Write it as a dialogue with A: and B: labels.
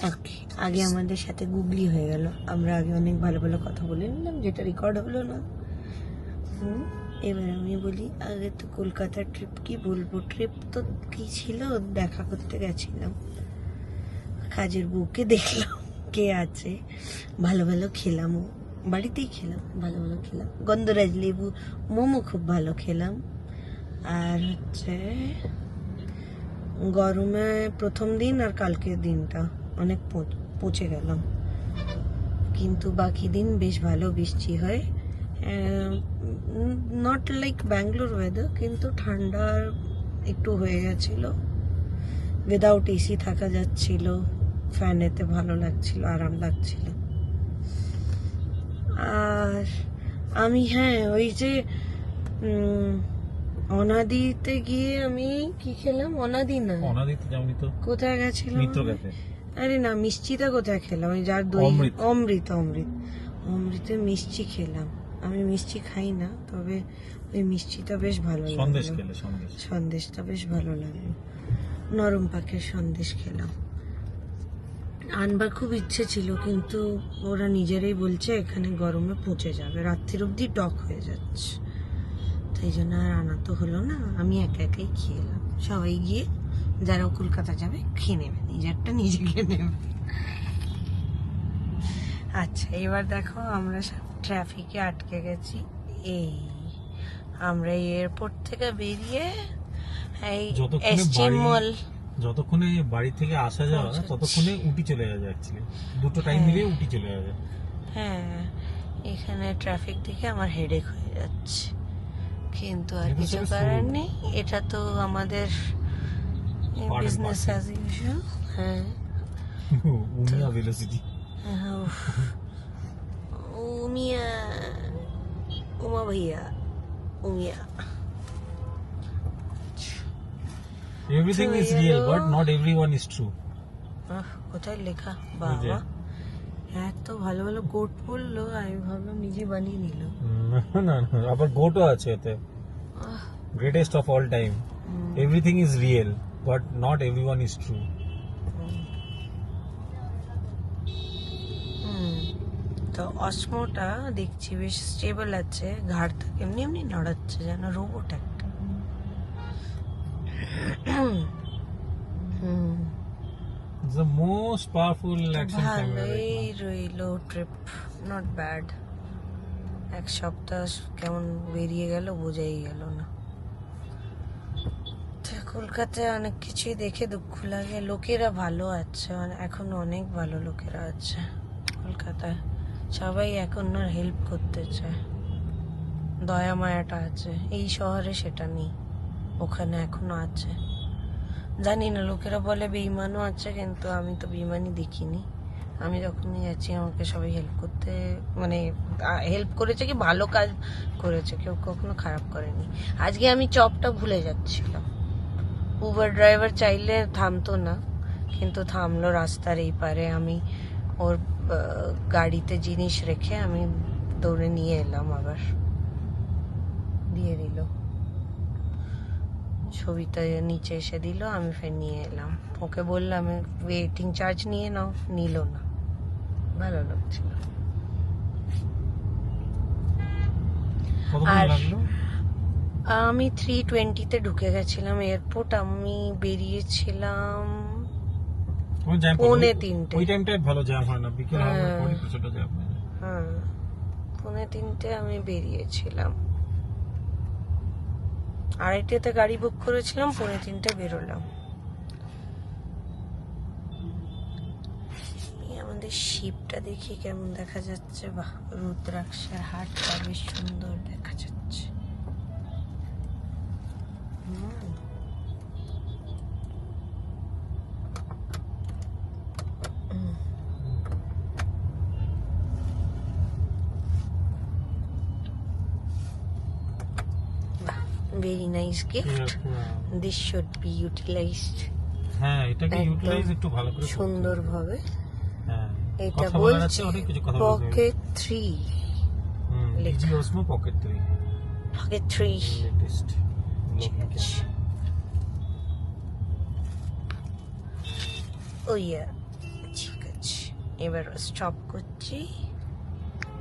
A: ওকে, আগে আমাদের সাথে গুগলি হয়ে গেল। আমরা আগে অনেক ভালো ভালো কথা বলে নিলাম, যেটা রেকর্ড হলো না। এবার আমি বলি, আগে তো কলকাতার ট্রিপ কি বলবো, ট্রিপ তো কি ছিল, দেখা করতে গেছিলাম, কাজের বউকে দেখলাম কে আছে, ভালো ভালো খেলামও, বাড়িতেই খেলাম, ভালো ভালো খেলাম, গন্ধরাজ লেবু মোমো খুব ভালো খেলাম। আর হচ্ছে গরমে প্রথম দিন আর কালকের দিনটা অনেক পচে গেলাম, কিন্তু বাকি দিন বেশ ভালো বৃষ্টি হয়। নট লাইক ব্যাঙ্গালোর ওয়েদার, কিন্তু ঠান্ডার একটু হয়ে গেছিল, উইদাউট এসি থাকা যাচ্ছিল, ফ্যানেতে ভালো লাগছিল, আরাম লাগছিল। আর আমি ওই যে অনাদিতে গিয়ে আমি কি খেলাম, অনাদি না,
B: অনাদিতে যাওনি তো,
A: কোথায় গেছিলাম?
B: মিত্র ক্যাফে।
A: আরে না, মিষ্টিটা কোথায় খেলাম, ওই যার দই, অমৃতে মিষ্টি খেলাম। আমি মিষ্টি খাই না, তবে ওই মিষ্টিটা বেশ ভালো লাগলো।
B: সন্দেশ খেলে,
A: সন্দেশটা বেশ ভালো লাগলো, নরম পাকের সন্দেশ খেলাম। আনবার খুব ইচ্ছে ছিল, কিন্তু ওরা নিজেরাই বলছে এখানে গরমে পচে যাবে, রাত্রির অবধি টক হয়ে যাচ্ছে, তাই জন্য আর আনা তো হলো না। আমি একা একাই খেয়ে এলাম, সবাই গিয়ে যারা কলকাতা যাবে খেয়ে নেবে, নিজেরটা নিজে খেয়ে নেবে। আচ্ছা, এবার দেখো আমরা সব ট্রাফিকে আটকে গেছি। এই আমরা এয়ারপোর্ট থেকে বেরিয়ে এই এসটি মল,
B: যতক্ষণে বাড়ি থেকে আসা যাওয়া ততক্ষণে উটি চলে যাবে, অ্যাকচুয়ালি দুটো টাইম মিলিয়ে উটি চলে যাবে।
A: এখানে ট্রাফিক দেখে আমার হেডেক হয়ে যাচ্ছে, কিন্তু আর কিছু করার নেই, এটা তো আমাদের business as usual.
B: Umiya velocity,
A: Uma ভাইয়া, Umiya.
B: Everything is real but not everyone is true.
A: কোথায় লেখা? বাবা, এত ভালো ভালো কোট পরলো, আমি ভাবলাম নিজে বানিয়ে নিল।
B: না, আবার গোটও আছে ওতে, greatest of all time, everything is real but not everyone is true.
A: তো অসমোটা দেখছি বেশ স্টেবল আছে, ঘাড়টা এমনি এমনি নড়াচ্ছে যেন রোবট একটা।
B: The most powerful action camera
A: ভালোই
B: right now.
A: রইল ট্রিপ, নট ব্যাড। এক সপ্তাহ কেমন বেরিয়ে গেল বোঝাই গেল না। কলকাতায় অনেক কিছুই দেখে দুঃখ লাগে, লোকেরা ভালো আছে, এখন অনেক ভালো লোকেরা আছে কলকাতায়, সবাই এখন হেল্প করতে চায়, দয়া মায়াটা আছে। এই শহরে সেটা নেই, ওখানে এখনো আছে। জানি না, লোকেরা বলে বেইমানও আছে, কিন্তু আমি তো বেইমানি দেখিনি। আমি যখনই যাচ্ছি আমাকে সবাই হেল্প করতে, মানে হেল্প করেছে, কি ভালো কাজ করেছে, কেউ কখনো খারাপ করেনি। আজকে আমি চপটা ভুলে যাচ্ছিলাম, উবার ড্রাইভার চাইলে থামতো না, কিন্তু থামলো রাস্তার এই পারে। আমি ওর গাড়িতে জিনিস রেখে আমি দৌড়ে নিয়ে এলাম, আবার দিয়ে দিল, ছবিটা নিচে এসে দিল, আমি ফের নিয়ে এলাম। ওকে বললাম ওয়েটিং চার্জ নিয়ে নাও, নিল না, ভালো লাগছিল। আর আমি 3:20-তে ঢুকে গেছিলাম এয়ারপোর্ট, আমি বেরিয়েছিলাম 3:45।
B: ওই টাইমটাই ভালো জ্যাম হয় না, বিকেল হওয়ার পরে কিছুটা জ্যাম হয়।
A: 3:45 আমি বেরিয়েছিলাম, 2:30-তে গাড়ি বুক করেছিলাম, 3:45 বেরোলাম। আমাদের শিপটা দেখি কেমন দেখা যাচ্ছে, বাহ, রুদ্রাক্ষের হাটটা বেশ সুন্দর দেখা যাচ্ছে। Very nice gift. This should be utilized.
B: এটাকে ইউটিলাইজ একটু ভালো করে
A: সুন্দরভাবে। এটা
B: কথা
A: বলছে
B: বলার আছে, অনেক কিছু কথা বলতে হবে।
A: Pocket 3
B: DJI Osmo pocket 3,
A: pocket 3
B: latest.
A: Oh yeah, এবার স্টপ করছি।